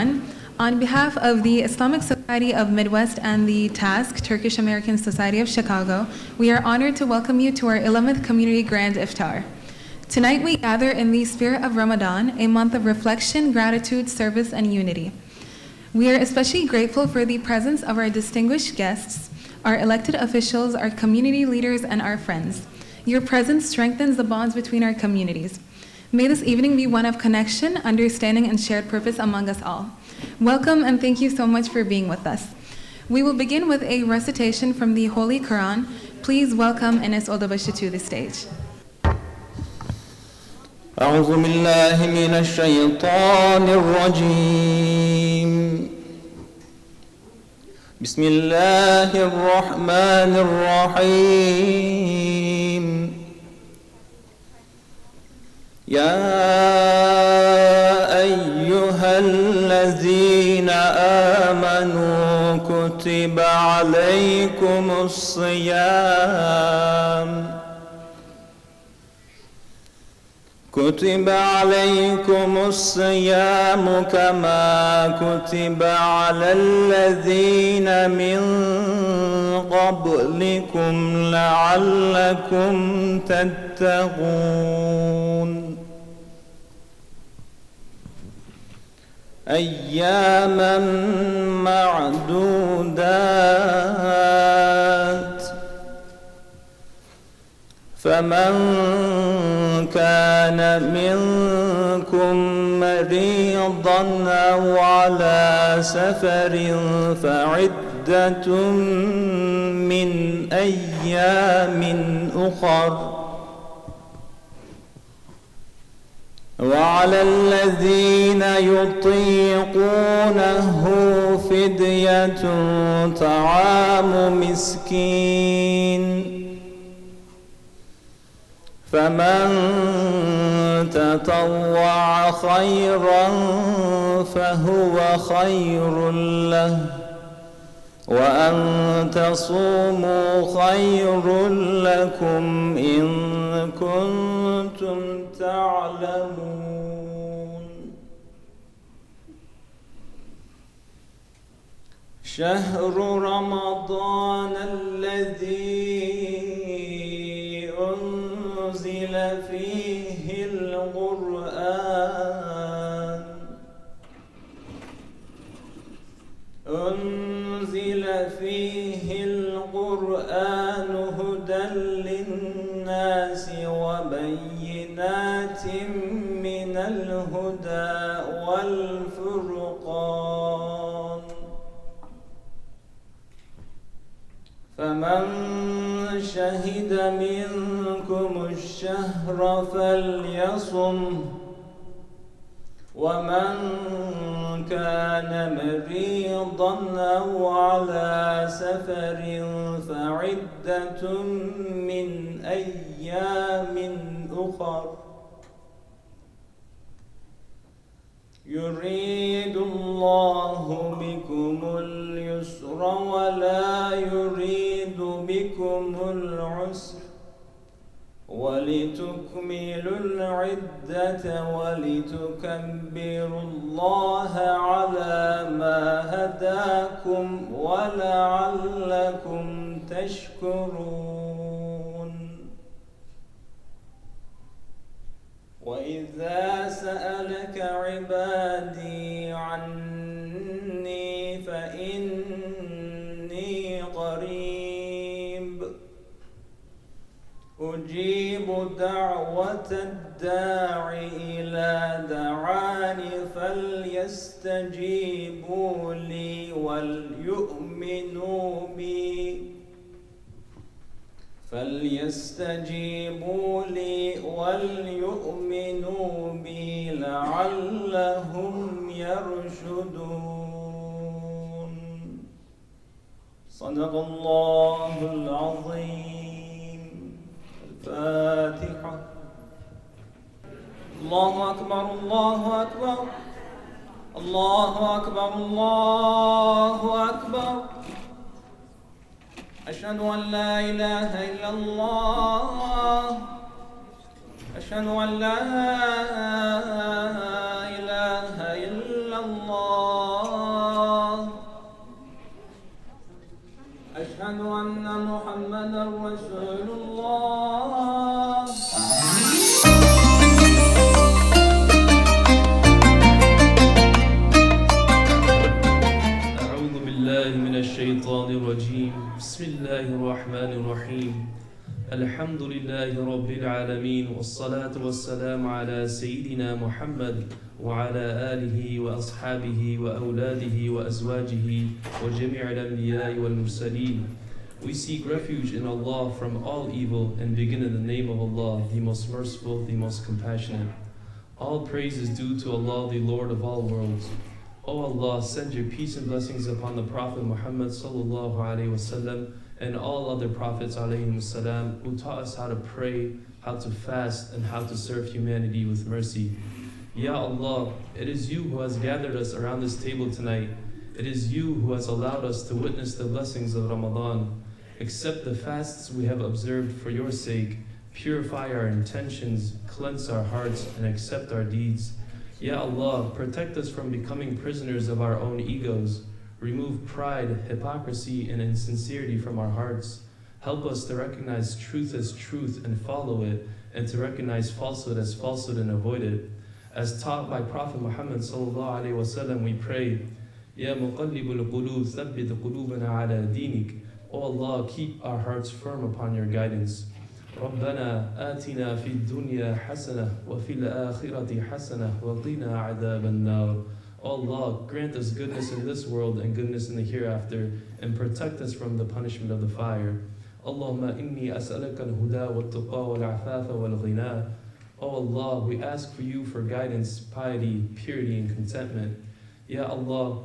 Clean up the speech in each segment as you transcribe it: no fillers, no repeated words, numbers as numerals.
everyone. On behalf of the Islamic Society of Midwest and the TASC, Turkish American Society of Chicago, we are honored to welcome you to our 11th Community Grand Iftar. Tonight we gather in the spirit of Ramadan, a month of reflection, gratitude, service, and unity. We are especially grateful for the presence of our distinguished guests, our elected officials, our community leaders, and our friends. Your presence strengthens the bonds between our communities. May this evening be one of connection, understanding, and shared purpose among us all. Welcome and thank you so much for being with us. We will begin with a recitation from the Holy Quran. Please welcome Enes Odabaşı to the stage. أعوذ بالله من الشيطان الرجيم بسم الله الرحمن الرحيم يا أيها الذين آمنوا كتب عليكم الصيام كما كتب على الذين من قبلكم لعلكم تتقون أياما معدودات فمن كان منكم مريضا أو على سفر فعدة من أيام أخر وعلى الذين يطيقونه فدية طعام مسكين فمن تطوع خيرا فهو خير له وأن تصوموا خير لكم إن كنتم تعلمون شهر رمضان الذي أنزل فيه القرآن هدى للناس وبينات من الهدى والفرقان فمن شهد منكم الشهر فليصم ومن كان مريضا أو على سفر فعدة من أيام أخر يريد الله بكم اليسر ولا يريد بكم العسر ولتكملوا العدة ولتكبروا الله على ما هداكم ولعلكم تشكرون وإذا سألك عبادي عني فإني قريب أجيب دعوة الداع إذا دعاني فليستجيبوا لي وليؤمنوا بي لعلهم يرشدون صدق الله العظيم. الفاتحة. الله أكبر الله أكبر الله أكبر الله أكبر أشهد أن لا إله إلا الله أشهد أن لا إله إلا الله أشهد أن محمدا رسول الله. أعوذ بالله من الشيطان الرجيم. بسم الله الرحمن الرحيم. الحمد لله رب العالمين والصلاة والسلام على سيدنا محمد وعلى آله وأصحابه وأولاده وأزواجه وجميع الأنبياء والمرسلين. We seek refuge in Allah from all evil and begin in the name of Allah, the most merciful, the most compassionate. All praise is due to Allah, the Lord of all worlds. O Allah, send your peace and blessings upon the Prophet Muhammad sallallahu alaihi wasallam and all other prophets alayhim salam who taught us how to pray, how to fast, and how to serve humanity with mercy. Ya Allah, it is you who has gathered us around this table tonight. It is you who has allowed us to witness the blessings of Ramadan. Accept the fasts we have observed for your sake. Purify our intentions, cleanse our hearts, and accept our deeds. Ya Allah, protect us from becoming prisoners of our own egos. Remove pride, hypocrisy, and insincerity from our hearts. Help us to recognize truth as truth and follow it, and to recognize falsehood as falsehood and avoid it. As taught by Prophet Muhammad sallallahu alaihi wasallam, we pray, Ya muqallibul qulub, thabbit qulubana ala dinik. O Allah, keep our hearts firm upon your guidance. ربنا آتنا في الدنيا حسنة وفي الآخرة حسنة وقنا عذاب النار. O Allah, grant us goodness in this world and goodness in the hereafter, and protect us from the punishment of the fire. Allahumma inni as'aluka al-huda wal-tuqa wal-afafa wal-ghina. O Allah, we ask for you for guidance, piety, purity, and contentment. Ya Allah,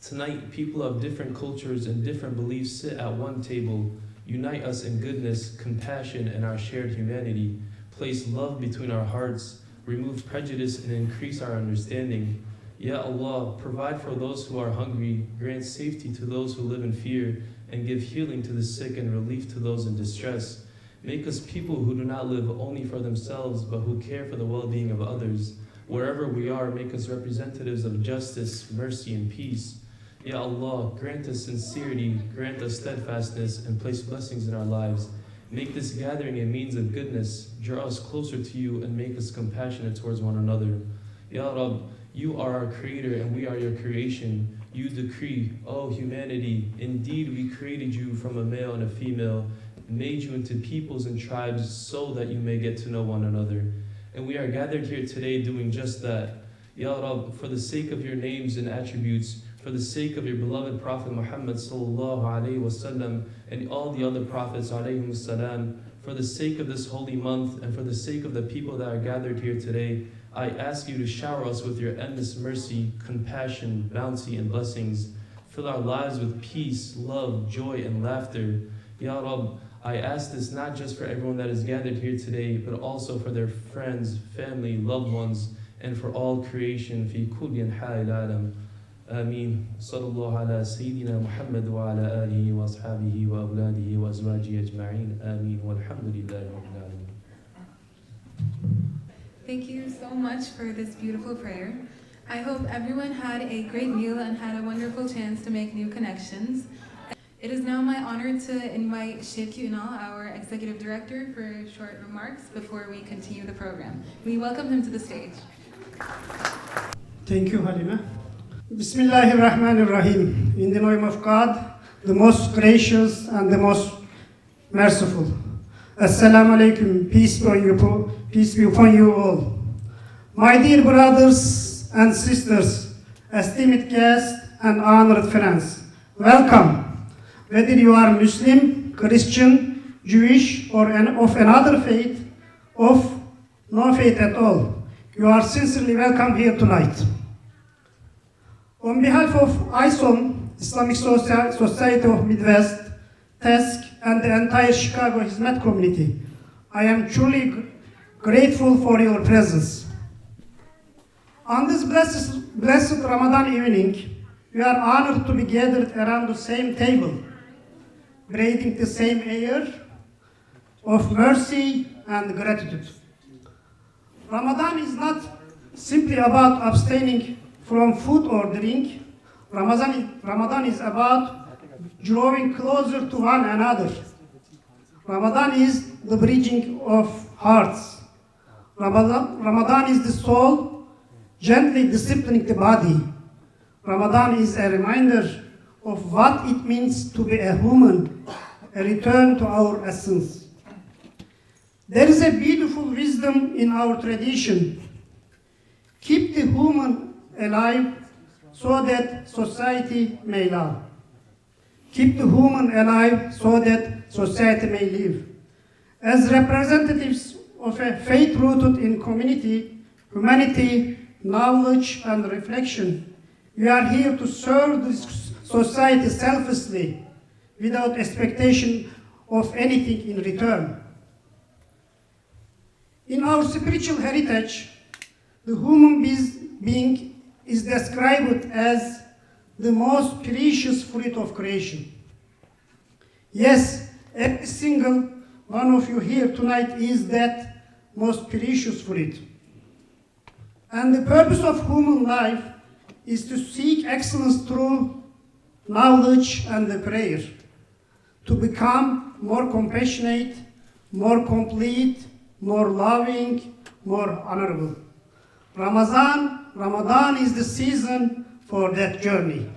tonight people of different cultures and different beliefs sit at one table. Unite us in goodness, compassion, and our shared humanity. Place love between our hearts. Remove prejudice and increase our understanding. Ya Allah, provide for those who are hungry, grant safety to those who live in fear, and give healing to the sick and relief to those in distress. Make us people who do not live only for themselves, but who care for the well-being of others. Wherever we are, make us representatives of justice, mercy, and peace. Ya Allah, grant us sincerity, grant us steadfastness, and place blessings in our lives. Make this gathering a means of goodness, draw us closer to you, and make us compassionate towards one another. Ya Rabb, you are our creator and we are your creation. You decree, O humanity, indeed we created you from a male and a female, made you into peoples and tribes so that you may get to know one another. And we are gathered here today doing just that. Ya Rabb, for the sake of your names and attributes, for the sake of your beloved Prophet Muhammad sallallahu alaihi wasallam and all the other prophets alayhim salam, for the sake of this holy month and for the sake of the people that are gathered here today, I ask you to shower us with your endless mercy, compassion, bounty, and blessings. Fill our lives with peace, love, joy, and laughter. Ya Rabb, I ask this not just for everyone that is gathered here today, but also for their friends, family, loved ones, and for all creation. Fi kulli anha'il alam. Ameen. Sallallahu ala Sayyidina Muhammad wa ala alihi wa ashabihi wa awladihi wa azwajihi ajma'in. Ameen. Walhamdulillahi rabbil alamin. Thank you so much for this beautiful prayer. I hope everyone had a great meal and had a wonderful chance to make new connections. It is now my honor to invite Sheikh Yunal, our Executive Director, for short remarks before we continue the program. We welcome him to the stage. Thank you, Halima. Bismillahirrahmanirrahim. In the name of God, the most gracious and the most merciful. Assalamu alaikum. Peace be upon you all. My dear brothers and sisters, esteemed guests and honored friends, welcome. Whether you are Muslim, Christian, Jewish, or of another faith, of no faith at all, you are sincerely welcome here tonight. On behalf of Isom, Islamic Society of Midwest, TASC, and the entire Chicago Hizmet community, I am truly grateful for your presence. On this blessed Ramadan evening, we are honored to be gathered around the same table, breathing the same air of mercy and gratitude. Ramadan is not simply about abstaining from food or drink. Ramadan is about drawing closer to one another. Ramadan is the bridging of hearts. Ramadan is the soul gently disciplining the body. Ramadan is a reminder of what it means to be a human, a return to our essence. There is a beautiful wisdom in our tradition. Keep the human alive so that society may love. Keep the human alive so that society may live. As representatives of a faith rooted in community, humanity, knowledge, and reflection, we are here to serve this society selflessly, without expectation of anything in return. In our spiritual heritage, the human being is described as the most precious fruit of creation. Yes, every single one of you here tonight is that most precious fruit. And the purpose of human life is to seek excellence through knowledge and the prayer, to become more compassionate, more complete, more loving, more honorable. Ramadan is the season for that journey.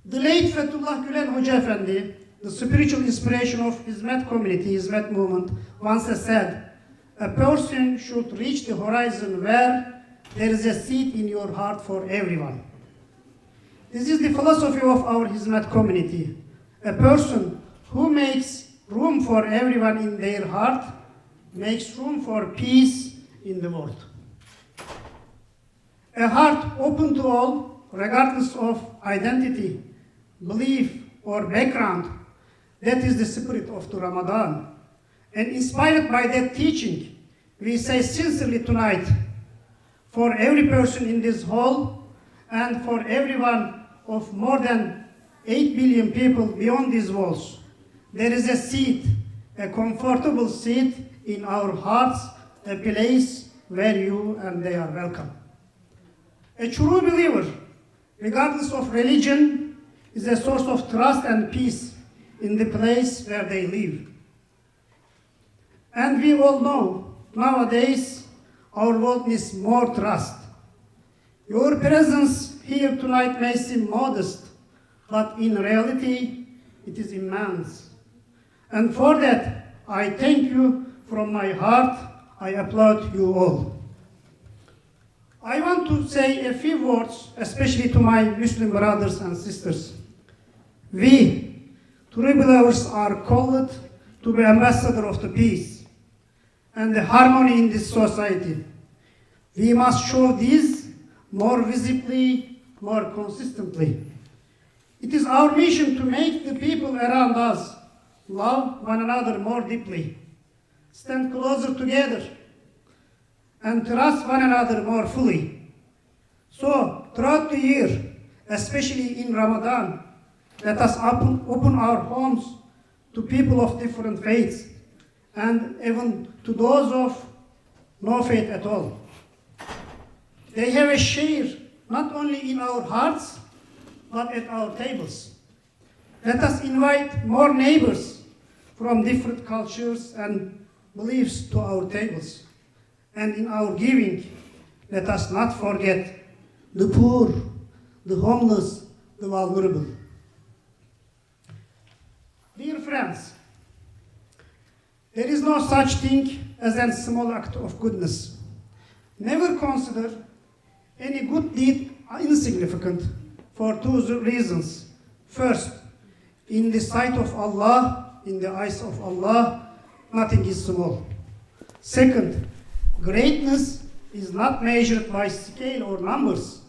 The late Fethullah Gülen Hoca Efendi, the spiritual inspiration of Hizmet community, Hizmet movement, once said, a person should reach the horizon where there is a seat in your heart for everyone. This is the philosophy of our Hizmet community. A person who makes room for everyone in their heart makes room for peace in the world. A heart open to all, regardless of identity, belief, or background, that is the spirit of the Ramadan. And inspired by that teaching, we say sincerely tonight, for every person in this hall, and for everyone of more than 8 billion people beyond these walls, there is a seat, a comfortable seat in our hearts, a place where you and they are welcome. A true believer, regardless of religion, is a source of trust and peace in the place where they live. And we all know, nowadays, our world needs more trust. Your presence here tonight may seem modest, but in reality, it is immense. And for that, I thank you from my heart. I applaud you all. I want to say a few words, especially to my Muslim brothers and sisters. We, true believers, are called to be ambassadors of the peace and the harmony in this society. We must show this more visibly, more consistently. It is our mission to make the people around us love one another more deeply, stand closer together, and trust one another more fully. So, throughout the year, especially in Ramadan, let us open our homes to people of different faiths, and even to those of no faith at all. They have a share, not only in our hearts, but at our tables. Let us invite more neighbors from different cultures and beliefs to our tables. And in our giving, let us not forget the poor, the homeless, the vulnerable. Dear friends, there is no such thing as a small act of goodness. Never consider any good deed insignificant for two reasons. First, in the sight of Allah, in the eyes of Allah, nothing is small. Second, greatness is not measured by scale or numbers.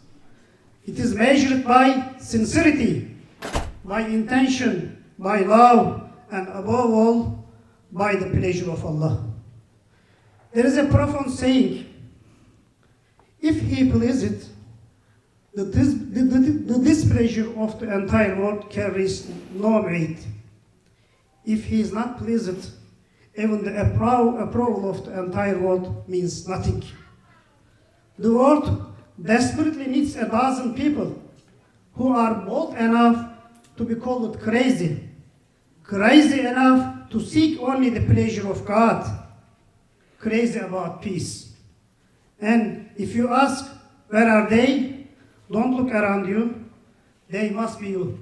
It is measured by sincerity, by intention, by love, and above all, by the pleasure of Allah. There is a profound saying, if He pleaseth, the displeasure of the entire world carries no weight. If He is not pleased, even the approval of the entire world means nothing. The world desperately needs 1,000 people who are bold enough to be called crazy, crazy enough to seek only the pleasure of God, crazy about peace. And if you ask, where are they? Don't look around you. They must be you.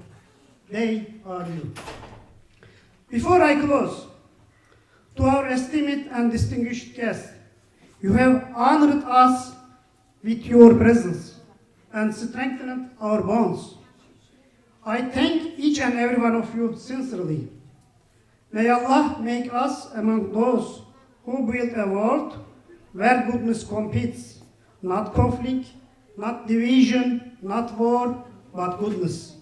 They are you. Before I close, to our esteemed and distinguished guests, you have honored us with your presence and strengthened our bonds. I thank each and every one of you sincerely. May Allah make us among those who build a world where goodness competes, not conflict, not division, not war, but goodness.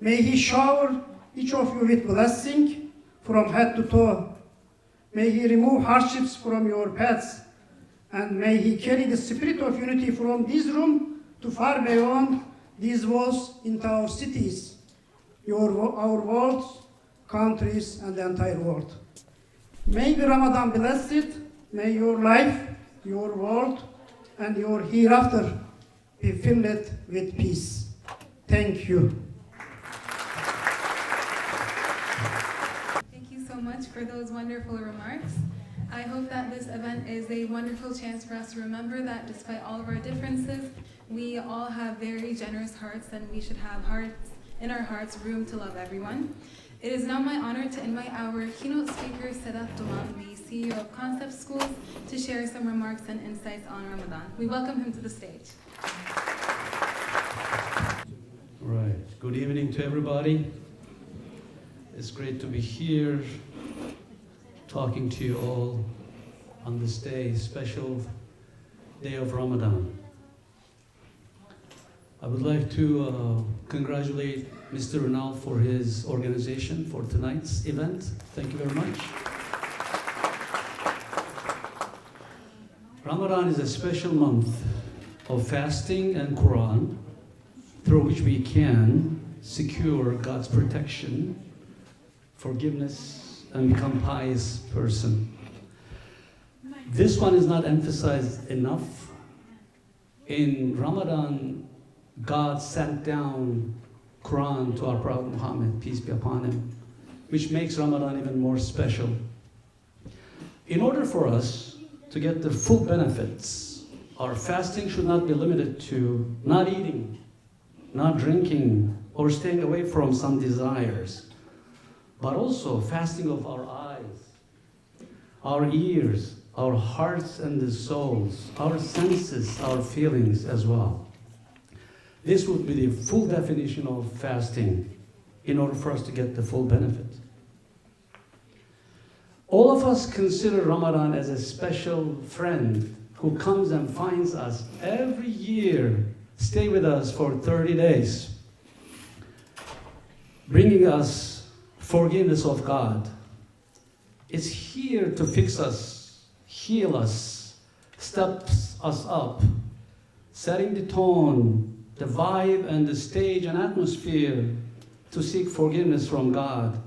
May He shower each of you with blessing from head to toe. May He remove hardships from your paths, and may He carry the spirit of unity from this room to far beyond these walls into our cities, our worlds, countries, and the entire world. May the Ramadan blessed. May your life, your world, and your hereafter be filled with peace. Thank you. Thank you so much for those wonderful remarks. I hope that this event is a wonderful chance for us to remember that despite all of our differences, we all have very generous hearts, and we should have in our hearts room to love everyone. It is now my honor to invite our keynote speaker, Sedat Duman, the CEO of Concept Schools, to share some remarks and insights on Ramadan. We welcome him to the stage. Right. Good evening to everybody. It's great to be here talking to you all on this day, special day of Ramadan. I would like to congratulate Mr. Ronald for his organization for tonight's event. Thank you very much. Ramadan is a special month of fasting and Quran through which we can secure God's protection, forgiveness, and become a pious person. This one is not emphasized enough. In Ramadan, God sent down Quran to our Prophet Muhammad, peace be upon him, which makes Ramadan even more special. In order for us to get the full benefits, our fasting should not be limited to not eating, not drinking, or staying away from some desires, but also fasting of our eyes, our ears, our hearts and the souls, our senses, our feelings as well. This would be the full definition of fasting in order for us to get the full benefit. All of us consider Ramadan as a special friend who comes and finds us every year, stay with us for 30 days, bringing us forgiveness of God. It's here to fix us, heal us, steps us up, setting the tone, the vibe and the stage and atmosphere to seek forgiveness from God,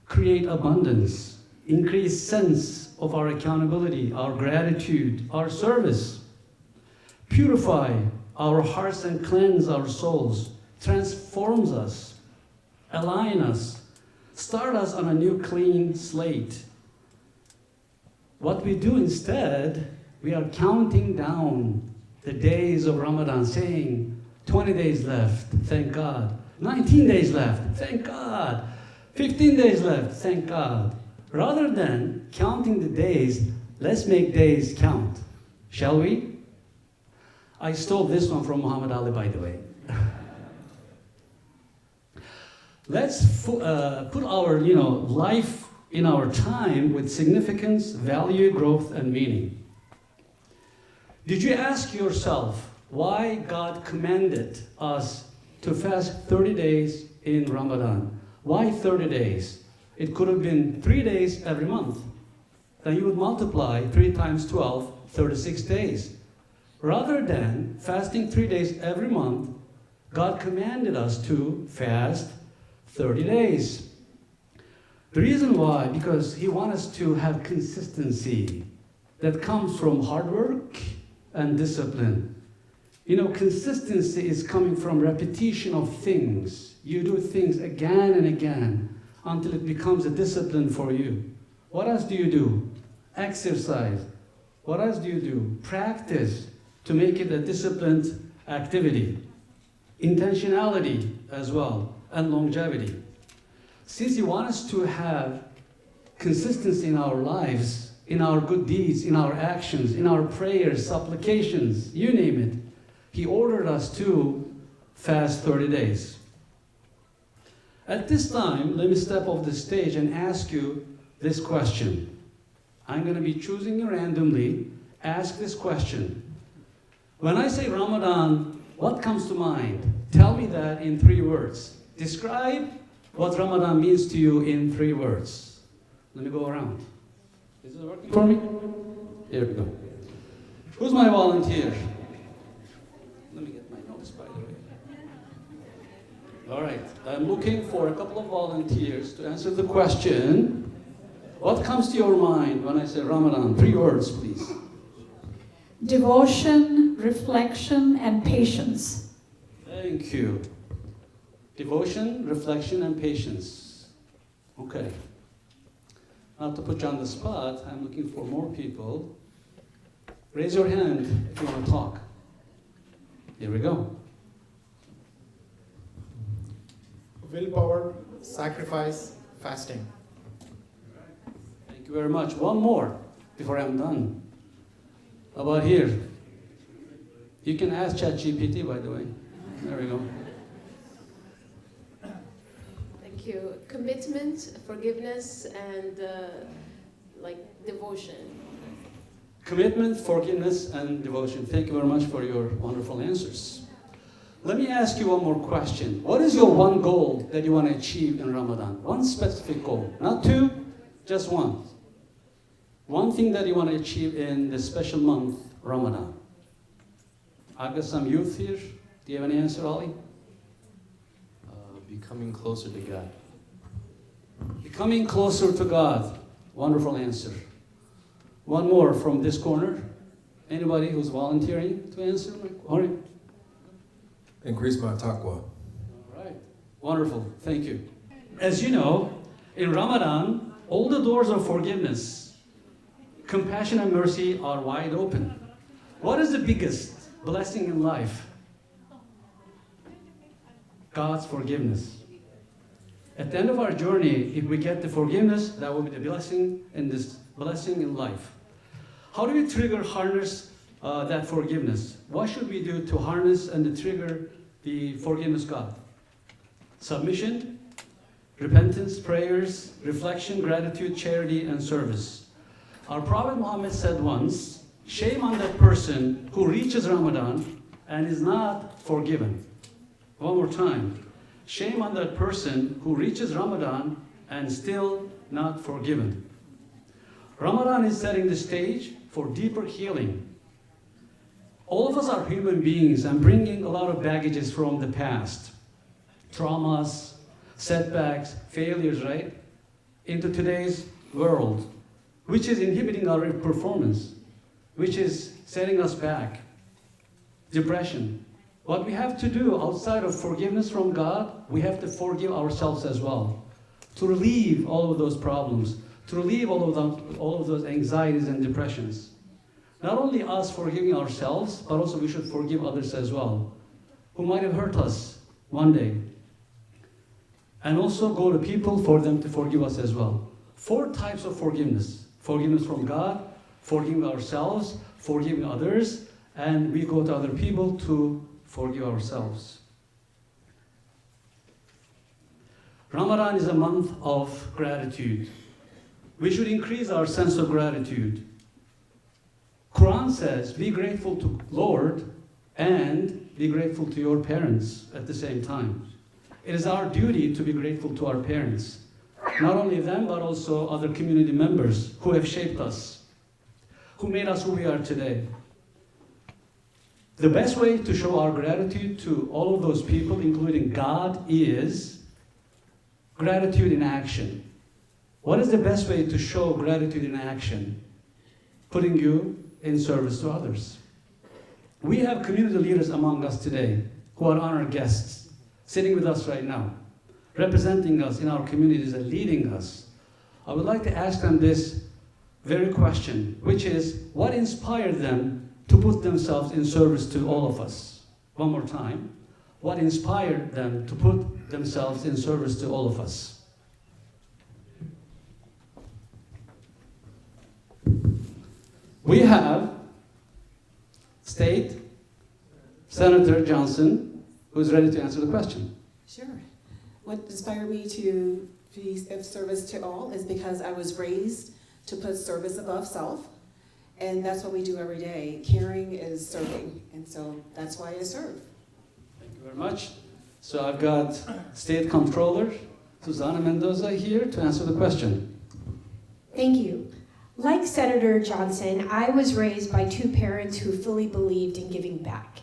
create abundance, increase sense of our accountability, our gratitude, our service, purify our hearts and cleanse our souls, transforms us, align us, start us on a new clean slate. What we do instead, we are counting down the days of Ramadan, saying, 20 days left, thank God. 19 days left, thank God. 15 days left, thank God. Rather than counting the days, let's make days count. Shall we? I stole this one from Muhammad Ali, by the way. Let's put our life in our time with significance, value, growth, and meaning. Did you ask yourself why God commanded us to fast 30 days in Ramadan? Why 30 days? It could have been 3 days every month. Then you would multiply 3 times 12, 36 days. Rather than fasting 3 days every month, God commanded us to fast 30 days. The reason why, because He wants us to have consistency that comes from hard work and discipline. Consistency is coming from repetition of things. You do things again and again until it becomes a discipline for you. What else do you do? Exercise. What else do you do? Practice to make it a disciplined activity. Intentionality as well, and longevity. Since you want us to have consistency in our lives, in our good deeds, in our actions, in our prayers, supplications, you name it, He ordered us to fast 30 days. At this time, let me step off the stage and ask you this question. I'm going to be choosing randomly. Ask this question. When I say Ramadan, what comes to mind? Tell me that in 3 words. Describe what Ramadan means to you in 3 words. Let me go around. Is it working for me? Here we go. Who's my volunteer? Let me get my notes, by the way. All right. I'm looking for a couple of volunteers to answer the question. What comes to your mind when I say Ramadan? 3 words, please. Devotion, reflection, and patience. Thank you. Devotion, reflection, and patience. Okay. Not to put you on the spot, I'm looking for more people. Raise your hand if you want to talk. Here we go. Willpower, sacrifice, fasting. Thank you very much. One more before I'm done. How about here? You can ask ChatGPT, by the way. There we go. Thank you. Commitment, forgiveness, and devotion. Commitment, forgiveness, and devotion. Thank you very much for your wonderful answers. Let me ask you one more question. What is your one goal that you want to achieve in Ramadan? One specific goal. Not 2, just 1. One thing that you want to achieve in this special month, Ramadan. I've got some youth here. Do you have any answer, Ali? Becoming closer to God. Becoming closer to God. Wonderful answer. One more from this corner. Anybody who's volunteering to answer? All right. Increase my taqwa. All right. Wonderful. Thank you. As you know, in Ramadan, all the doors of forgiveness, compassion, and mercy are wide open. What is the biggest blessing in life? God's forgiveness. At the end of our journey, if we get the forgiveness, that will be the blessing in life. How do we harness that forgiveness? What should we do to harness and to trigger the forgiveness God? Submission, repentance, prayers, reflection, gratitude, charity, and service. Our Prophet Muhammad said once, shame on that person who reaches Ramadan and is not forgiven. One more time. Shame on that person who reaches Ramadan and still not forgiven. Ramadan is setting the stage for deeper healing. All of us are human beings and bringing a lot of baggages from the past. Traumas, setbacks, failures, right? Into today's world, which is inhibiting our performance, which is setting us back. Depression. What we have to do outside of forgiveness from God, we have to forgive ourselves as well. To relieve all of those problems, to relieve all of those anxieties and depressions. Not only us forgiving ourselves, but also we should forgive others as well, who might have hurt us one day. And also go to people for them to forgive us as well. 4 types of forgiveness. Forgiveness from God, forgiving ourselves, forgiving others, and we go to other people to forgive ourselves. Ramadan is a month of gratitude. We should increase our sense of gratitude. Quran says, be grateful to Lord and be grateful to your parents at the same time. It is our duty to be grateful to our parents. Not only them, but also other community members who have shaped us, who made us who we are today. The best way to show our gratitude to all of those people, including God, is gratitude in action. What is the best way to show gratitude in action? Putting you in service to others. We have community leaders among us today who are honored guests, sitting with us right now, representing us in our communities and leading us. I would like to ask them this very question, which is, what inspired them to put themselves in service to all of us? One more time. What inspired them to put themselves in service to all of us? We have State Senator Johnson, who's ready to answer the question. Sure. What inspired me to be of service to all is because I was raised to put service above self, and that's what we do every day. Caring is serving, and so that's why I serve. Thank you very much. So I've got State Comptroller Susanna Mendoza here to answer the question. Thank you. Like Senator Johnson, I was raised by two parents who fully believed in giving back.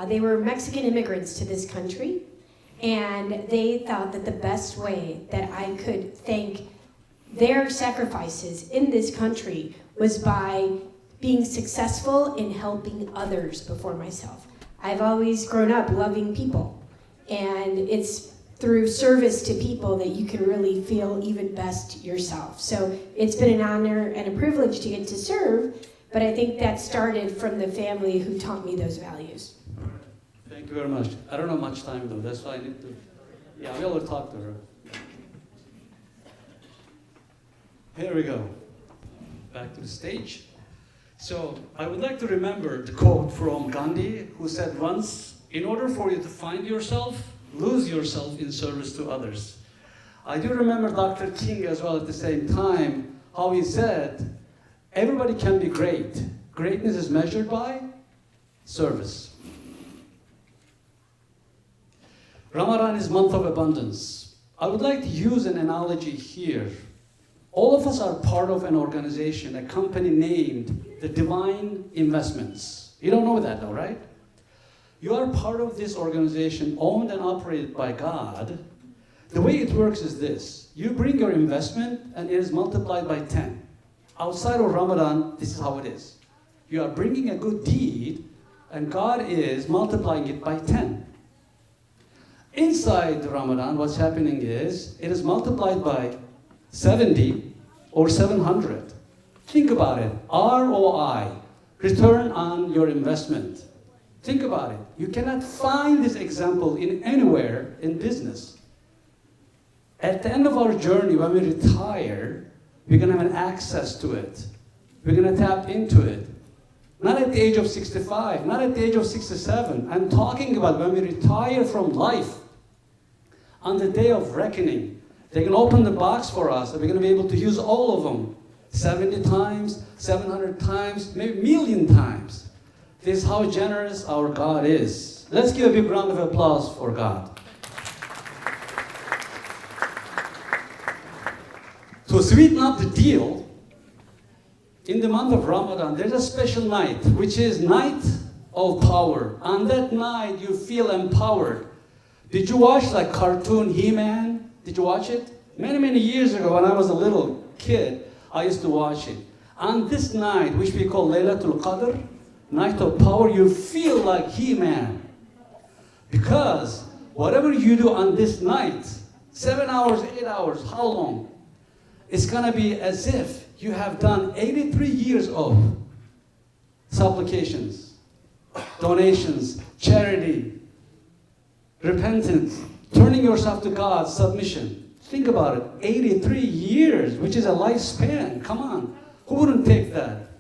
They were Mexican immigrants to this country, and they thought that the best way that I could thank their sacrifices in this country was by being successful in helping others before myself. I've always grown up loving people, and it's through service to people that you can really feel even best yourself. So it's been an honor and a privilege to get to serve, but I think that started from the family who taught me those values. Thank you very much. I don't have much time though, that's why I need to, yeah, we will talk to her. Here we go. Back to the stage. So I would like to remember the quote from Gandhi, who said once, in order for you to find yourself, lose yourself in service to others. I do remember Dr. King as well at the same time, how he said, everybody can be great. Greatness is measured by service. Ramadan is month of abundance. I would like to use an analogy here. All of us are part of an organization, a company named the Divine Investments. You don't know that though, right? You are part of this organization owned and operated by God. The way it works is this. You bring your investment and it is multiplied by 10. Outside of Ramadan, this is how it is. You are bringing a good deed and God is multiplying it by 10. Inside Ramadan, what's happening is it is multiplied by 70 or 700. Think about it. ROI, return on your investment. Think about it. You cannot find this example in anywhere in business. At the end of our journey, when we retire, we're going to have an access to it. We're going to tap into it. Not at the age of 65, not at the age of 67. I'm talking about when we retire from life. On the day of reckoning, they can open the box for us and we're going to be able to use all of them. 70 times, 700 times, maybe a million times. This is how generous our God is. Let's give a big round of applause for God. To sweeten up the deal, in the month of Ramadan, there's a special night, which is Night of Power. On that night, you feel empowered. Did you watch like cartoon He-Man? Did you watch it? Many, many years ago, when I was a little kid, I used to watch it. On this night, which we call Laylatul Qadr, Night of Power, you feel like He-Man. Because whatever you do on this night, 7 hours, 8 hours, how long? It's gonna be as if you have done 83 years of supplications, donations, charity, repentance, turning yourself to God, submission. Think about it, 83 years, which is a lifespan. Come on, who wouldn't take that?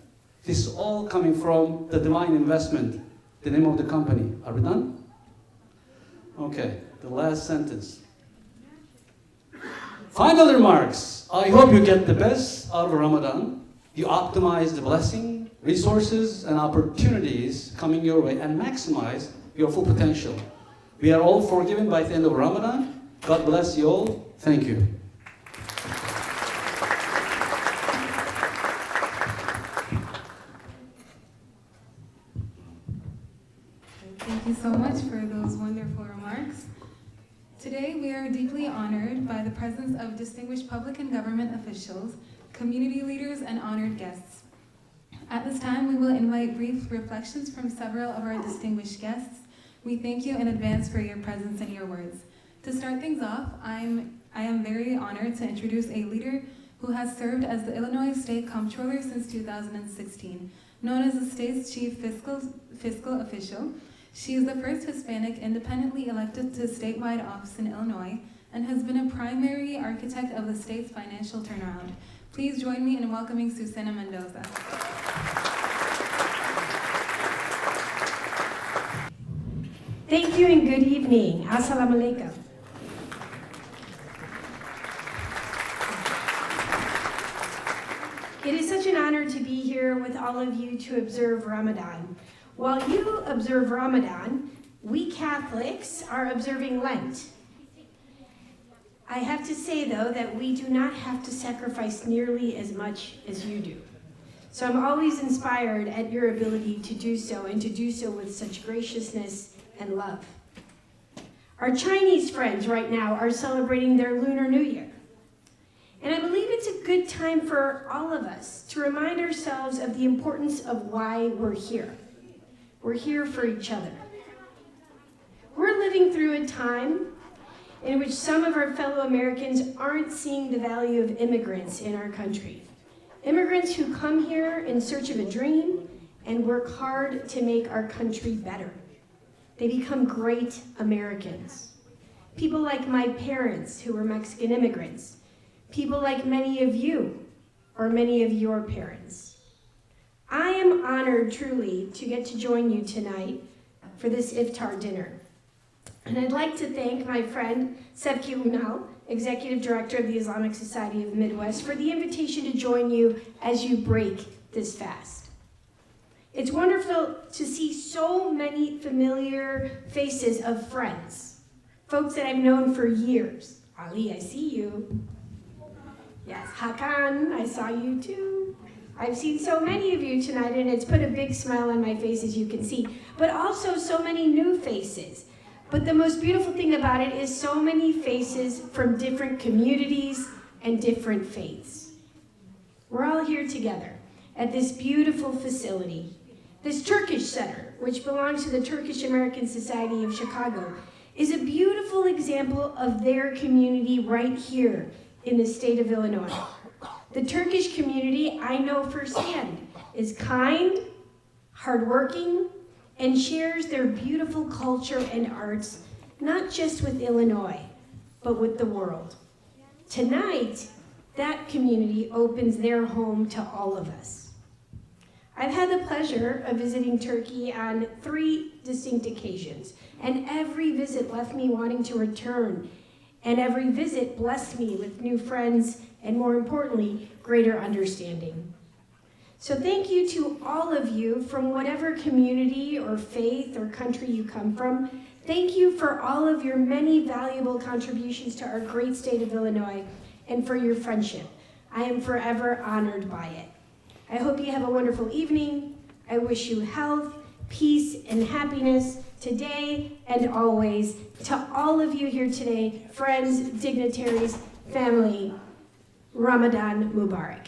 This is all coming from the Divine Investment, the name of the company. Are we done? Okay, the last sentence. Final remarks. I hope you get the best out of Ramadan. You optimize the blessing, resources, and opportunities coming your way and maximize your full potential. We are all forgiven by the end of Ramadan. God bless you all. Thank you. Thank you so much for those wonderful remarks. Today, we are deeply honored by the presence of distinguished public and government officials, community leaders, and honored guests. At this time, we will invite brief reflections from several of our distinguished guests. We thank you in advance for your presence and your words. To start things off, I am very honored to introduce a leader who has served as the Illinois State Comptroller since 2016. Known as the state's chief fiscal official, she is the first Hispanic independently elected to statewide office in Illinois and has been a primary architect of the state's financial turnaround. Please join me in welcoming Susanna Mendoza. Thank you and good evening. Assalamu alaikum. It is such an honor to be here with all of you to observe Ramadan. While you observe Ramadan, we Catholics are observing Lent. I have to say, though, that we do not have to sacrifice nearly as much as you do. So I'm always inspired at your ability to do so, and to do so with such graciousness and love. Our Chinese friends right now are celebrating their Lunar New Year. And I believe it's a good time for all of us to remind ourselves of the importance of why we're here. We're here for each other. We're living through a time in which some of our fellow Americans aren't seeing the value of immigrants in our country. Immigrants who come here in search of a dream and work hard to make our country better. They become great Americans. People like my parents who were Mexican immigrants. People like many of you or many of your parents. I am honored truly to get to join you tonight for this Iftar dinner. And I'd like to thank my friend Sebki Unal, Executive Director of the Islamic Society of the Midwest, for the invitation to join you as you break this fast. It's wonderful to see so many familiar faces of friends, folks that I've known for years. Ali, I see you. Yes, Hakan, I saw you too. I've seen so many of you tonight, and it's put a big smile on my face, as you can see, but also so many new faces. But the most beautiful thing about it is so many faces from different communities and different faiths. We're all here together at this beautiful facility. This Turkish Center, which belongs to the Turkish American Society of Chicago, is a beautiful example of their community right here in the state of Illinois. The Turkish community, I know firsthand, is kind, hardworking, and shares their beautiful culture and arts, not just with Illinois, but with the world. Tonight, that community opens their home to all of us. I've had the pleasure of visiting Turkey on 3 distinct occasions, and every visit left me wanting to return, and every visit blessed me with new friends, and more importantly, greater understanding. So thank you to all of you from whatever community or faith or country you come from. Thank you for all of your many valuable contributions to our great state of Illinois and for your friendship. I am forever honored by it. I hope you have a wonderful evening. I wish you health, peace, and happiness today and always. To all of you here today, friends, dignitaries, family, Ramadan Mubarak.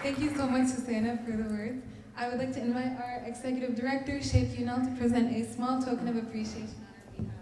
Thank you so much, Susanna, for the words. I would like to invite our Executive Director, Sheikh Unal, to present a small token of appreciation on our behalf.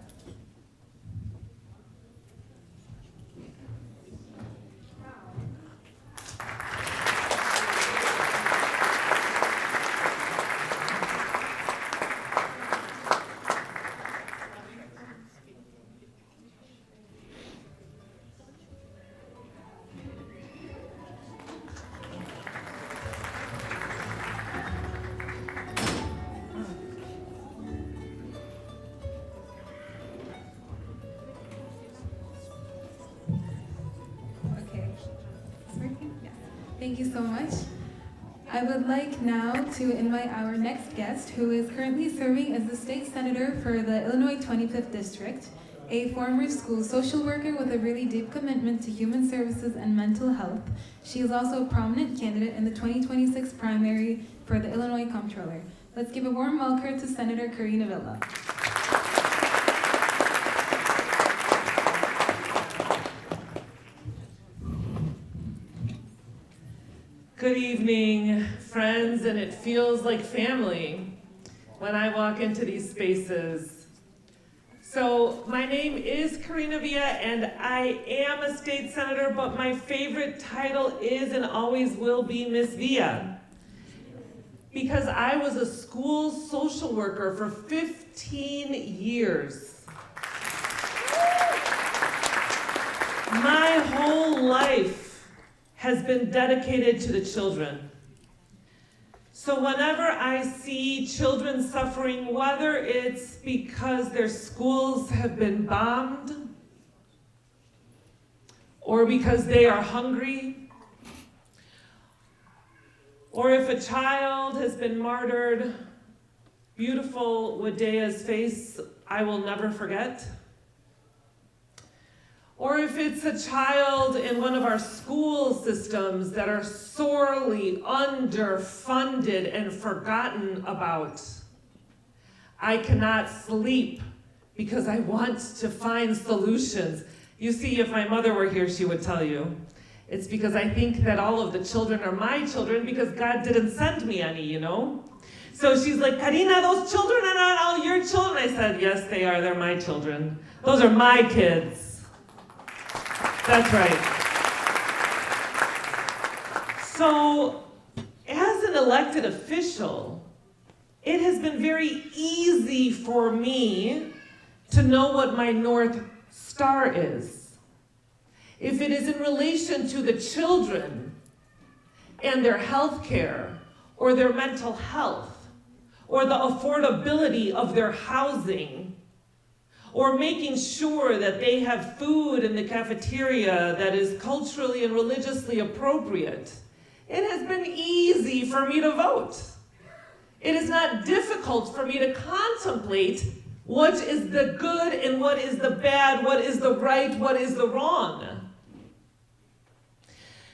Thank you so much. I would like now to invite our next guest, who is currently serving as the state senator for the Illinois 25th District, a former school social worker with a really deep commitment to human services and mental health. She is also a prominent candidate in the 2026 primary for the Illinois Comptroller. Let's give a warm welcome to Senator Karina Villa. Good evening, friends, and it feels like family when I walk into these spaces. So my name is Karina Villa, and I am a state senator, but my favorite title is and always will be Miss Villa, because I was a school social worker for 15 years. My whole life has been dedicated to the children. So whenever I see children suffering, whether it's because their schools have been bombed, or because they are hungry, or if a child has been martyred, beautiful Wadea's face I will never forget, or if it's a child in one of our school systems that are sorely underfunded and forgotten about, I cannot sleep because I want to find solutions. You see, if my mother were here, she would tell you. It's because I think that all of the children are my children because God didn't send me any, you know? So she's like, Karina, those children are not all your children. I said, yes, they are. They're my children. Those are my kids. That's right. So, as an elected official, it has been very easy for me to know what my North Star is. If it is in relation to the children and their health care, or their mental health, or the affordability of their housing, or making sure that they have food in the cafeteria that is culturally and religiously appropriate, it has been easy for me to vote. It is not difficult for me to contemplate what is the good and what is the bad, what is the right, what is the wrong.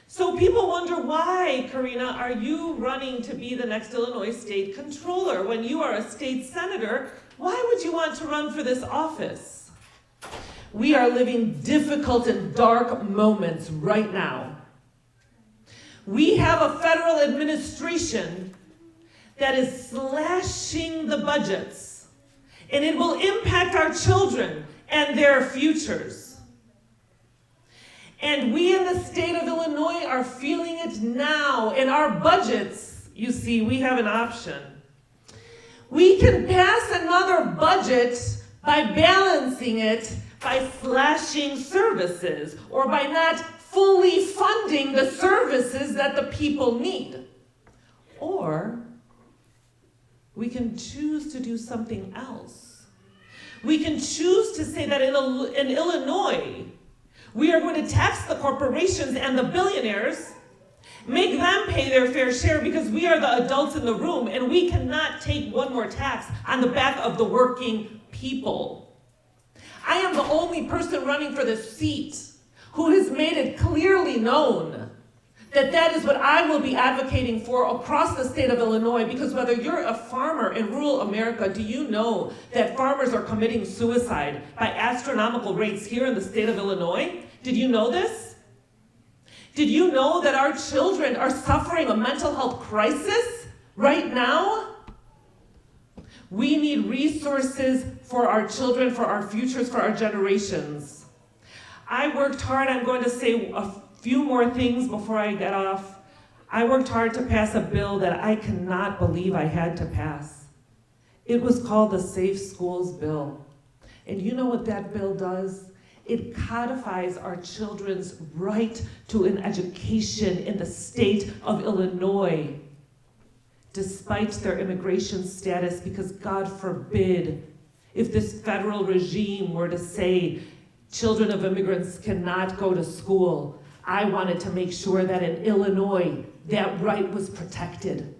So people wonder, why, Karina, are you running to be the next Illinois state controller when you are a state senator? Why would you want to run for this office? We are living difficult and dark moments right now. We have a federal administration that is slashing the budgets, and it will impact our children and their futures. And we in the state of Illinois are feeling it now. In our budgets, you see, we have an option. We can pass another budget by balancing it by slashing services or by not fully funding the services that the people need. Or we can choose to do something else. We can choose to say that in Illinois, we are going to tax the corporations and the billionaires, make them pay their fair share because we are the adults in the room and we cannot take one more tax on the back of the working people. I am the only person running for this seat who has made it clearly known that that is what I will be advocating for across the state of Illinois, because whether you're a farmer in rural America, do you know that farmers are committing suicide by astronomical rates here in the state of Illinois? Did you know this? Did you know that our children are suffering a mental health crisis right now? We need resources for our children, for our futures, for our generations. I worked hard. I'm going to say a few more things before I get off. I worked hard to pass a bill that I cannot believe I had to pass. It was called the Safe Schools Bill. And you know what that bill does? It codifies our children's right to an education in the state of Illinois, despite their immigration status, because God forbid, if this federal regime were to say children of immigrants cannot go to school, I wanted to make sure that in Illinois, that right was protected.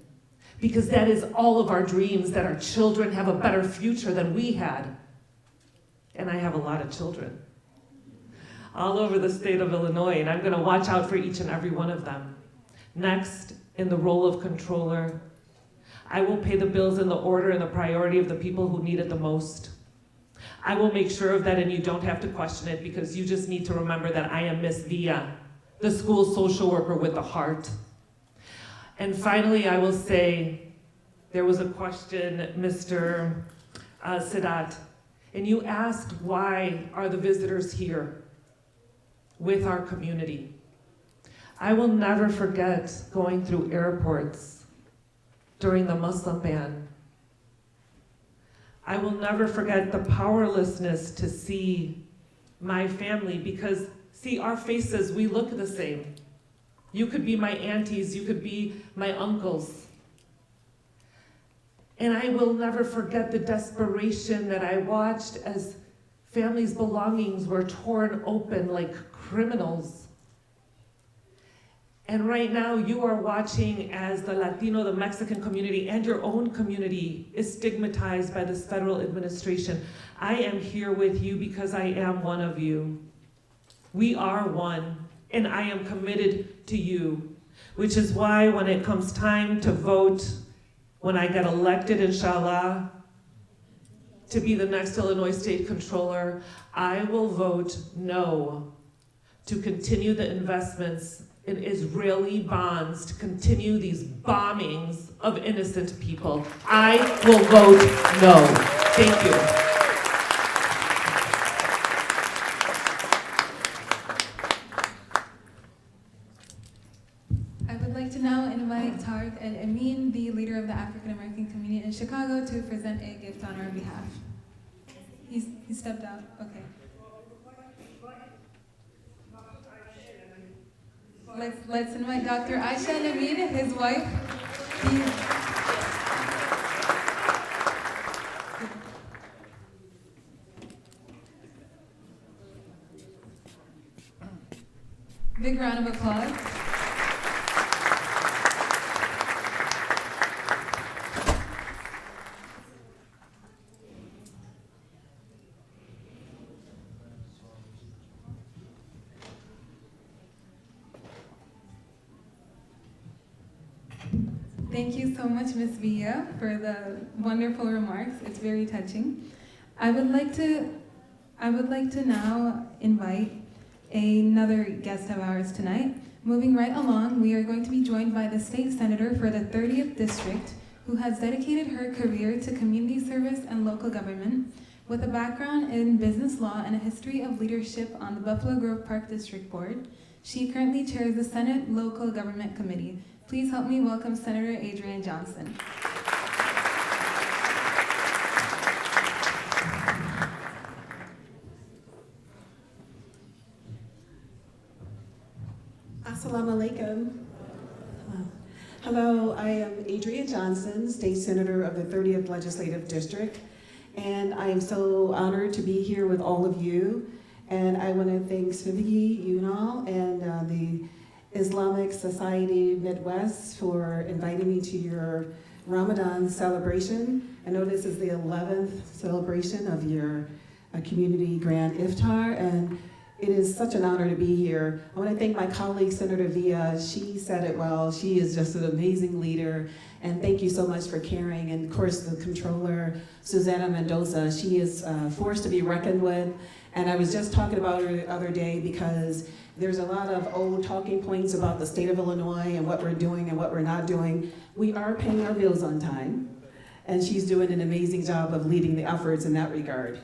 Because that is all of our dreams, that our children have a better future than we had. And I have a lot of children all over the state of Illinois, and I'm gonna watch out for each and every one of them. Next, in the role of controller, I will pay the bills in the order and the priority of the people who need it the most. I will make sure of that, and you don't have to question it, because you just need to remember that I am Miss Villa, the school social worker with a heart. And finally, I will say, there was a question, Mr. Sadat, and you asked why are the visitors here with our community. I will never forget going through airports during the Muslim ban. I will never forget the powerlessness to see my family because, see, our faces, we look the same. You could be my aunties, you could be my uncles. And I will never forget the desperation that I watched as families' belongings were torn open like criminals. And right now you are watching as the Latino, the Mexican community, and your own community is stigmatized by this federal administration. I am here with you because I am one of you. We are one, and I am committed to you, which is why when it comes time to vote, when I get elected, inshallah, to be the next Illinois State Controller, I will vote no to continue the investments in Israeli bonds, to continue these bombings of innocent people. I will vote no. Thank you. I would like to now invite Tariq and Amin, the leader of the African American community in Chicago, to present a gift on our behalf. He stepped out. Okay. Let's invite Dr. Aisha Naveed, his wife. Big round of applause. Thank you so much, Ms. Villa, for the wonderful remarks. It's very touching. I would like to now invite another guest of ours tonight. Moving right along, we are going to be joined by the state senator for the 30th district, who has dedicated her career to community service and local government, with a background in business law and a history of leadership on the Buffalo Grove Park District Board. She currently chairs the Senate Local Government Committee. Please help me welcome Senator Adrienne Johnson. Assalamu alaikum. Hello, I am Adrienne Johnson, State Senator of the 30th Legislative District, and I am so honored to be here with all of you. And I want to thank Svivi Yunal and the Islamic Society Midwest for inviting me to your Ramadan celebration. I know this is the 11th celebration of your community grand Iftar, and it is such an honor to be here. I want to thank my colleague, Senator Villa. She said it well. She is just an amazing leader, and thank you so much for caring. And of course, the controller, Susanna Mendoza, she is a force to be reckoned with. And I was just talking about her the other day because there's a lot of old talking points about the state of Illinois and what we're doing and what we're not doing. We are paying our bills on time, and she's doing an amazing job of leading the efforts in that regard.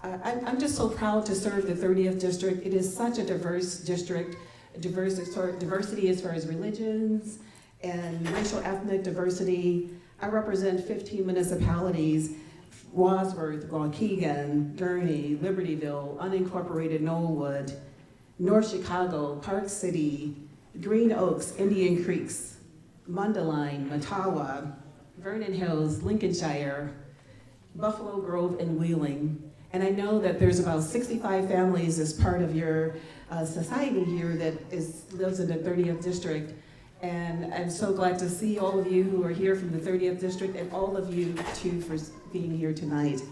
I'm just so proud to serve the 30th district. It is such a diverse district, diversity as far as religions and racial ethnic diversity. I represent 15 municipalities: Wadsworth, Waukegan, Gurnee, Libertyville, unincorporated Knollwood, North Chicago, Park City, Green Oaks, Indian Creeks, Mundelein, Mattawa, Vernon Hills, Lincolnshire, Buffalo Grove, and Wheeling. And I know that there's about 65 families as part of your society here that lives in the 30th district. And I'm so glad to see all of you who are here from the 30th district, and all of you too for being here tonight.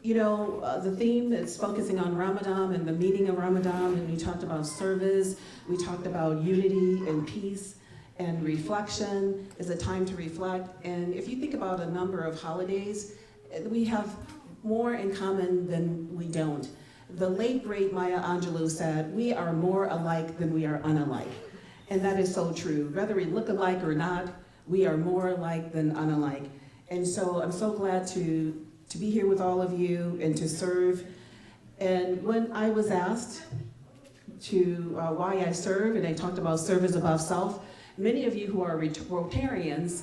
You know, the theme is focusing on Ramadan and the meaning of Ramadan, and we talked about service, we talked about unity and peace, and reflection is a time to reflect. And if you think about a number of holidays, we have more in common than we don't. The late great Maya Angelou said, "We are more alike than we are unalike." And that is so true. Whether we look alike or not, we are more alike than unalike. And so I'm so glad to be here with all of you and to serve. And when I was asked why I serve, and I talked about service above self, many of you who are Rotarians,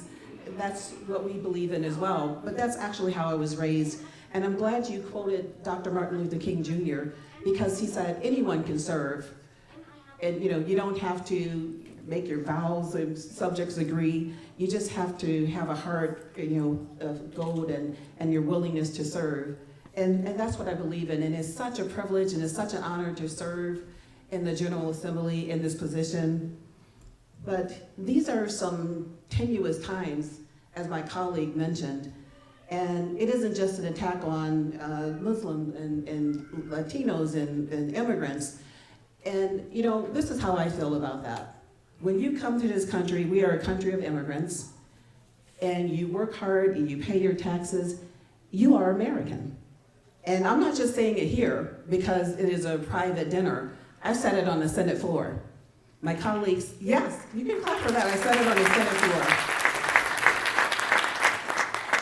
that's what we believe in as well. But that's actually how I was raised. And I'm glad you quoted Dr. Martin Luther King Jr. because he said anyone can serve. And you don't have to make your vows and subjects agree. You just have to have a heart, of gold and your willingness to serve. And that's what I believe in. And it's such a privilege and it's such an honor to serve in the General Assembly in this position. But these are some tenuous times, as my colleague mentioned. And it isn't just an attack on Muslims and Latinos and immigrants. And this is how I feel about that. When you come to this country, we are a country of immigrants, and you work hard and you pay your taxes, you are American. And I'm not just saying it here because it is a private dinner. I've said it on the Senate floor. My colleagues, yes, you can clap for that. I said it on the Senate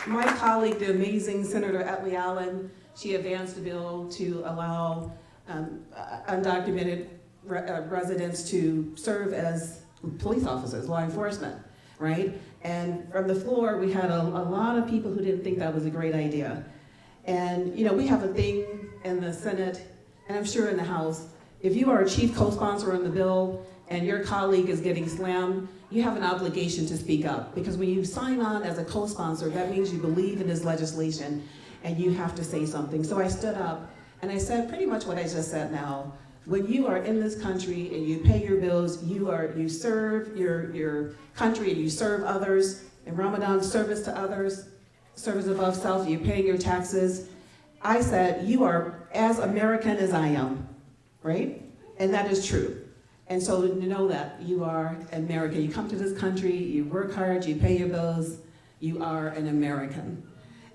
floor. My colleague, the amazing Senator Etley Allen, she advanced a bill to allow undocumented residents to serve as police officers, law enforcement, right? And from the floor, we had a lot of people who didn't think that was a great idea. And we have a thing in the Senate, and I'm sure in the House, if you are a chief co-sponsor on the bill and your colleague is getting slammed, you have an obligation to speak up. Because when you sign on as a co-sponsor, that means you believe in this legislation and you have to say something. So I stood up and I said pretty much what I just said now. When you are in this country and you pay your bills, you serve your country and you serve others. In Ramadan, service to others, service above self, you pay your taxes. I said, you are as American as I am, right? And that is true. And so to know that you are American, you come to this country, you work hard, you pay your bills, you are an American.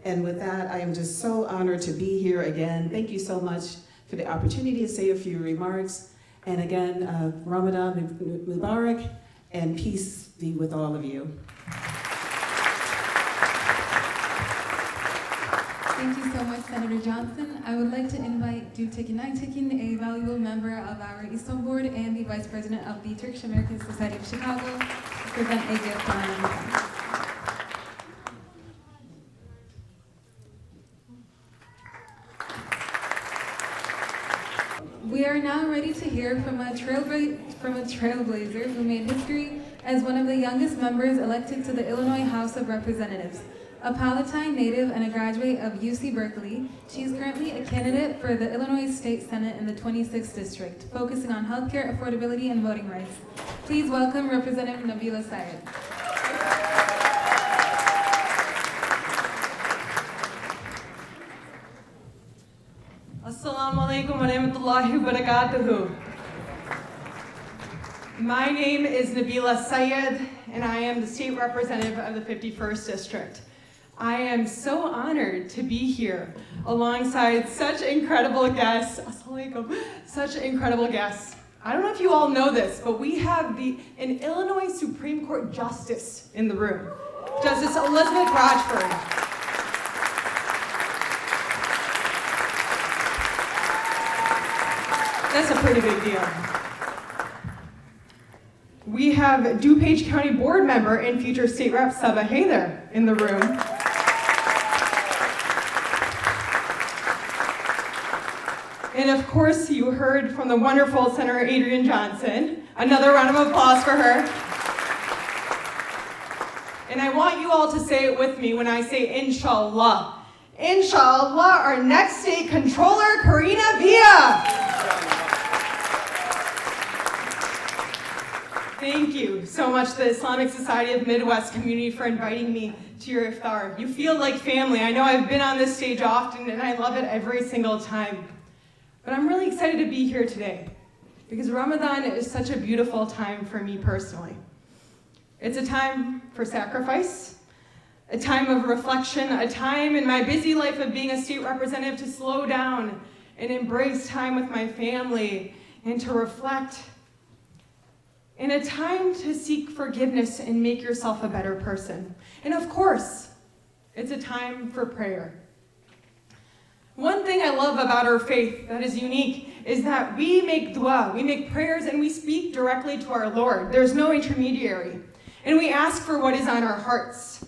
And with that, I am just so honored to be here again. Thank you so much for the opportunity to say a few remarks. And again, Ramadan Mubarak, and peace be with all of you. Thank you so much, Senator Johnson. I would like to invite Duptekin Aytekin, a valuable member of our Isom board and the Vice President of the Turkish American Society of Chicago, to present a gift on Ramadan. We are now ready to hear from a trailblazer who made history as one of the youngest members elected to the Illinois House of Representatives. A Palatine native and a graduate of UC Berkeley, she is currently a candidate for the Illinois State Senate in the 26th District, focusing on healthcare affordability and voting rights. Please welcome Representative Nabila Syed. Assalamu alaikum wa rahmatullahi wa barakatuhu. My name is Nabila Syed, and I am the state representative of the 51st District. I am so honored to be here alongside such incredible guests. Assalamu alaikum. Such incredible guests. I don't know if you all know this, but we have an Illinois Supreme Court Justice in the room, Justice Elizabeth Rochford. That's a pretty big deal. We have DuPage County Board member and future State Rep Saba Hayder in the room. And of course, you heard from the wonderful Senator Adrienne Johnson. Another round of applause for her. And I want you all to say it with me when I say inshallah. Inshallah, our next state controller, Karina Villa. Thank you so much, the Islamic Society of Midwest community, for inviting me to your iftar. You feel like family. I know I've been on this stage often, and I love it every single time. But I'm really excited to be here today, because Ramadan is such a beautiful time for me personally. It's a time for sacrifice, a time of reflection, a time in my busy life of being a state representative to slow down and embrace time with my family and to reflect and a time to seek forgiveness and make yourself a better person. And of course, it's a time for prayer. One thing I love about our faith that is unique is that we make dua, we make prayers, and we speak directly to our Lord. There's no intermediary. And we ask for what is on our hearts.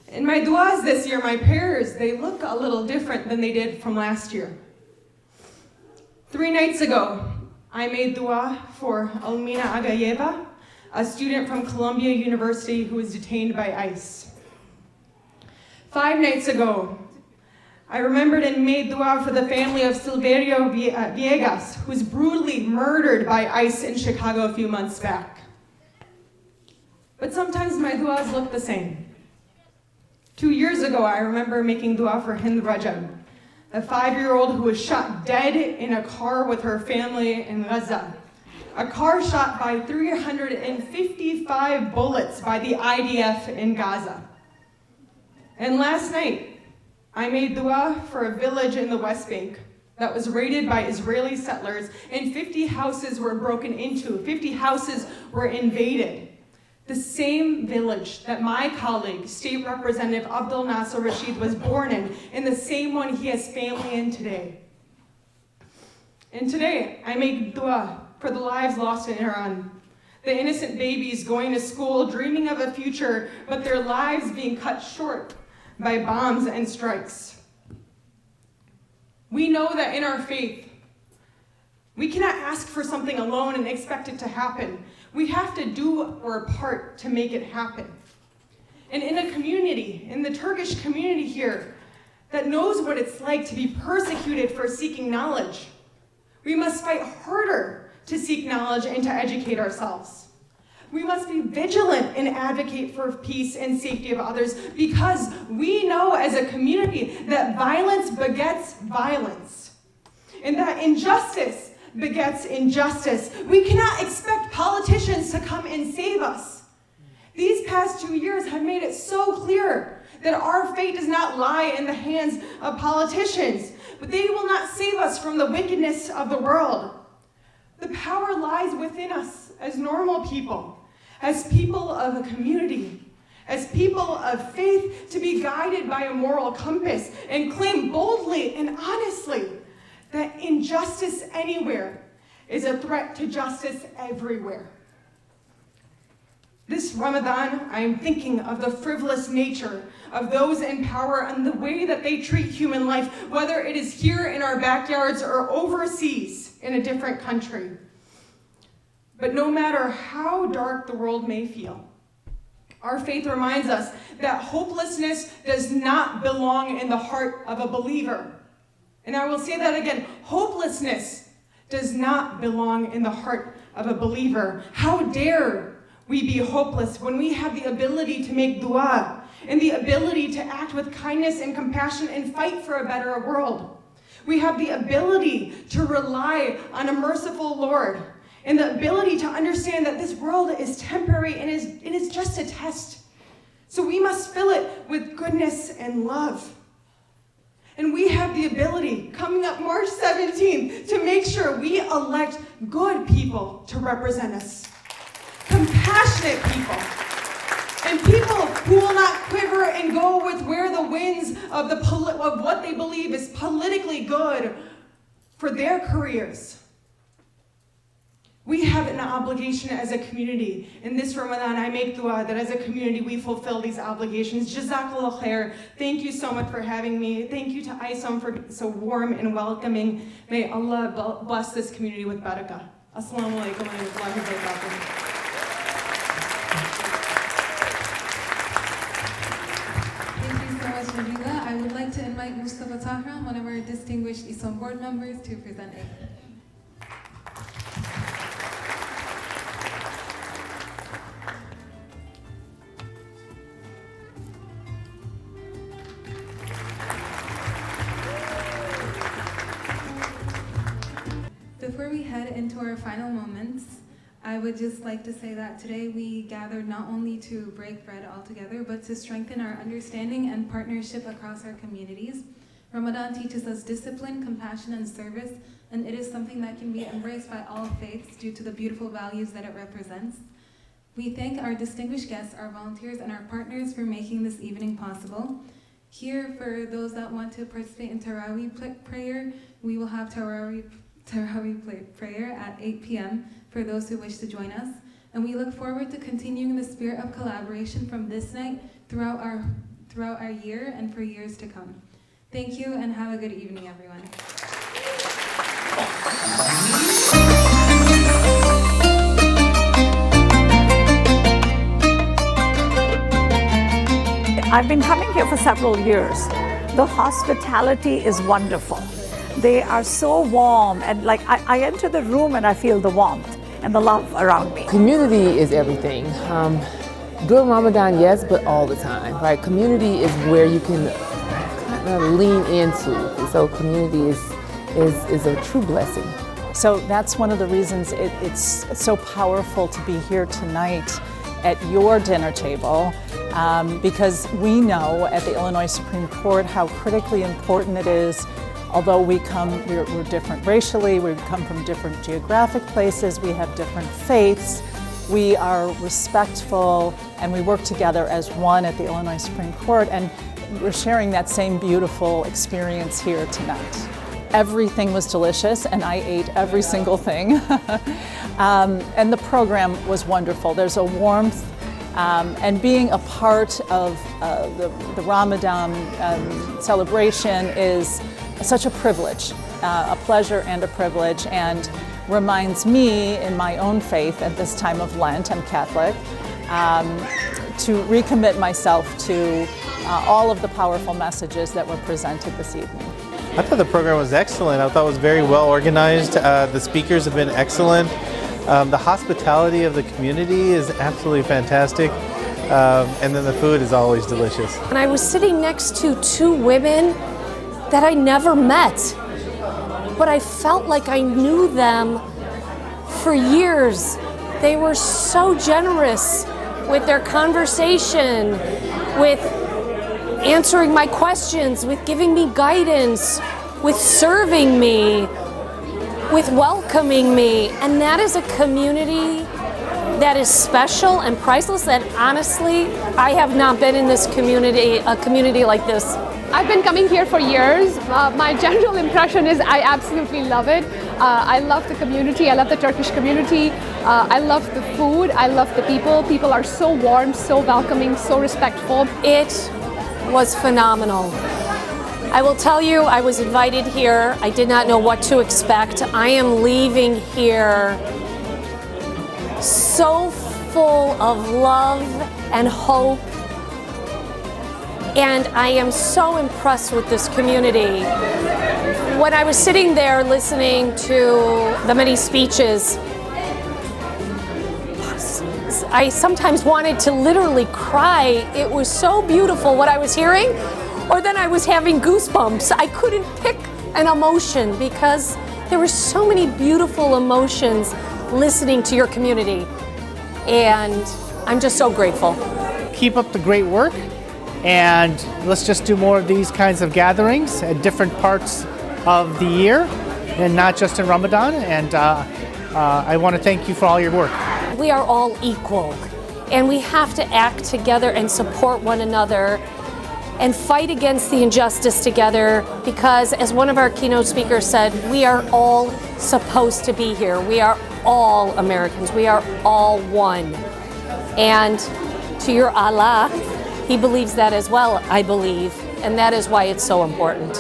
In my duas this year, my prayers, they look a little different than they did from last year. 3 nights ago, I made dua for Almina Agayeva, a student from Columbia University who was detained by ICE. 5 nights ago, I remembered and made dua for the family of Silverio Villegas, who was brutally murdered by ICE in Chicago a few months back. But sometimes my duas look the same. 2 years ago, I remember making dua for Hind Rajab, a 5-year-old who was shot dead in a car with her family in Gaza. A car shot by 355 bullets by the IDF in Gaza. And last night, I made dua for a village in the West Bank that was raided by Israeli settlers, and 50 houses were broken into, 50 houses were invaded. The same village that my colleague, State Representative Abdul Nasser Rashid, was born in, and the same one he has family in today. And today, I make dua for the lives lost in Iran. The innocent babies going to school, dreaming of a future, but their lives being cut short by bombs and strikes. We know that in our faith, we cannot ask for something alone and expect it to happen. We have to do our part to make it happen. And in a community, in the Turkish community here, that knows what it's like to be persecuted for seeking knowledge, we must fight harder to seek knowledge and to educate ourselves. We must be vigilant and advocate for peace and safety of others, because we know as a community that violence begets violence, and that injustice begets injustice. We cannot expect politicians to come and save us. These past 2 years have made it so clear that our fate does not lie in the hands of politicians, but they will not save us from the wickedness of the world. The power lies within us as normal people, as people of a community, as people of faith, to be guided by a moral compass and claim boldly and honestly that injustice anywhere is a threat to justice everywhere. This Ramadan, I am thinking of the frivolous nature of those in power and the way that they treat human life, whether it is here in our backyards or overseas in a different country. But no matter how dark the world may feel, our faith reminds us that hopelessness does not belong in the heart of a believer. And I will say that again, hopelessness does not belong in the heart of a believer. How dare we be hopeless when we have the ability to make dua and the ability to act with kindness and compassion and fight for a better world. We have the ability to rely on a merciful Lord and the ability to understand that this world is temporary and it is just a test. So we must fill it with goodness and love. And we have the ability, coming up March 17th, to make sure we elect good people to represent us. Compassionate people. And people who will not quiver and go with where the winds of what they believe is politically good for their careers. We have an obligation as a community. In this Ramadan, I make dua that as a community we fulfill these obligations. Jazakallah khair. Thank you so much for having me. Thank you to Isom for being so warm and welcoming. May Allah bless this community with barakah. Assalamu alaikum wa rahmatullahi wa barakatuh. Thank you so much, Nabila. I would like to invite Mustafa Tahram, one of our distinguished Isom board members, to present it. Before we head into our final moments, I would just like to say that today we gathered not only to break bread altogether, but to strengthen our understanding and partnership across our communities. Ramadan teaches us discipline, compassion, and service and it is something that can be embraced by all faiths due to the beautiful values that it represents. We thank our distinguished guests, our volunteers, and our partners for making this evening possible. Here, for those that want to participate in Tarawih prayer, we will have Tarawih prayer at 8 p.m. for those who wish to join us. And we look forward to continuing the spirit of collaboration from this night throughout our year and for years to come. Thank you, and have a good evening, everyone. I've been coming here for several years. The hospitality is wonderful. They are so warm, and like I enter the room and I feel the warmth and the love around me. Community is everything. During Ramadan, yes, but all the time, right? Community is where you can kind of lean into. So community is a true blessing. So that's one of the reasons it's so powerful to be here tonight at your dinner table, because we know at the Illinois Supreme Court how critically important it is. Although we're different racially, we come from different geographic places, we have different faiths, we are respectful, and we work together as one at the Illinois Supreme Court, and we're sharing that same beautiful experience here tonight. Everything was delicious, and I ate every single thing. And the program was wonderful. There's a warmth, and being a part of the Ramadan celebration is such a privilege, a pleasure and a privilege, and reminds me in my own faith at this time of Lent, I'm Catholic, to recommit myself to all of the powerful messages that were presented this evening. I thought the program was excellent. I thought it was very well organized. The speakers have been excellent. The hospitality of the community is absolutely fantastic. And then the food is always delicious. And I was sitting next to two women that I never met, but I felt like I knew them for years. They were so generous with their conversation, with answering my questions, with giving me guidance, with serving me, with welcoming me. And that is a community that is special and priceless, that honestly, I have not been in this community, a community like this. I've been coming here for years. My general impression is I absolutely love it. I love the community. I love the Turkish community. I love the food. I love the people. People are so warm, so welcoming, so respectful. It was phenomenal. I will tell you, I was invited here. I did not know what to expect. I am leaving here so full of love and hope. And I am so impressed with this community. When I was sitting there listening to the many speeches, I sometimes wanted to literally cry. It was so beautiful what I was hearing, or then I was having goosebumps. I couldn't pick an emotion because there were so many beautiful emotions listening to your community. And I'm just so grateful. Keep up the great work. And let's just do more of these kinds of gatherings at different parts of the year and not just in Ramadan. And I want to thank you for all your work. We are all equal, and we have to act together and support one another and fight against the injustice together, because as one of our keynote speakers said, we are all supposed to be here. We are all Americans. We are all one. And to your Allah, He believes that as well, I believe, and that is why it's so important.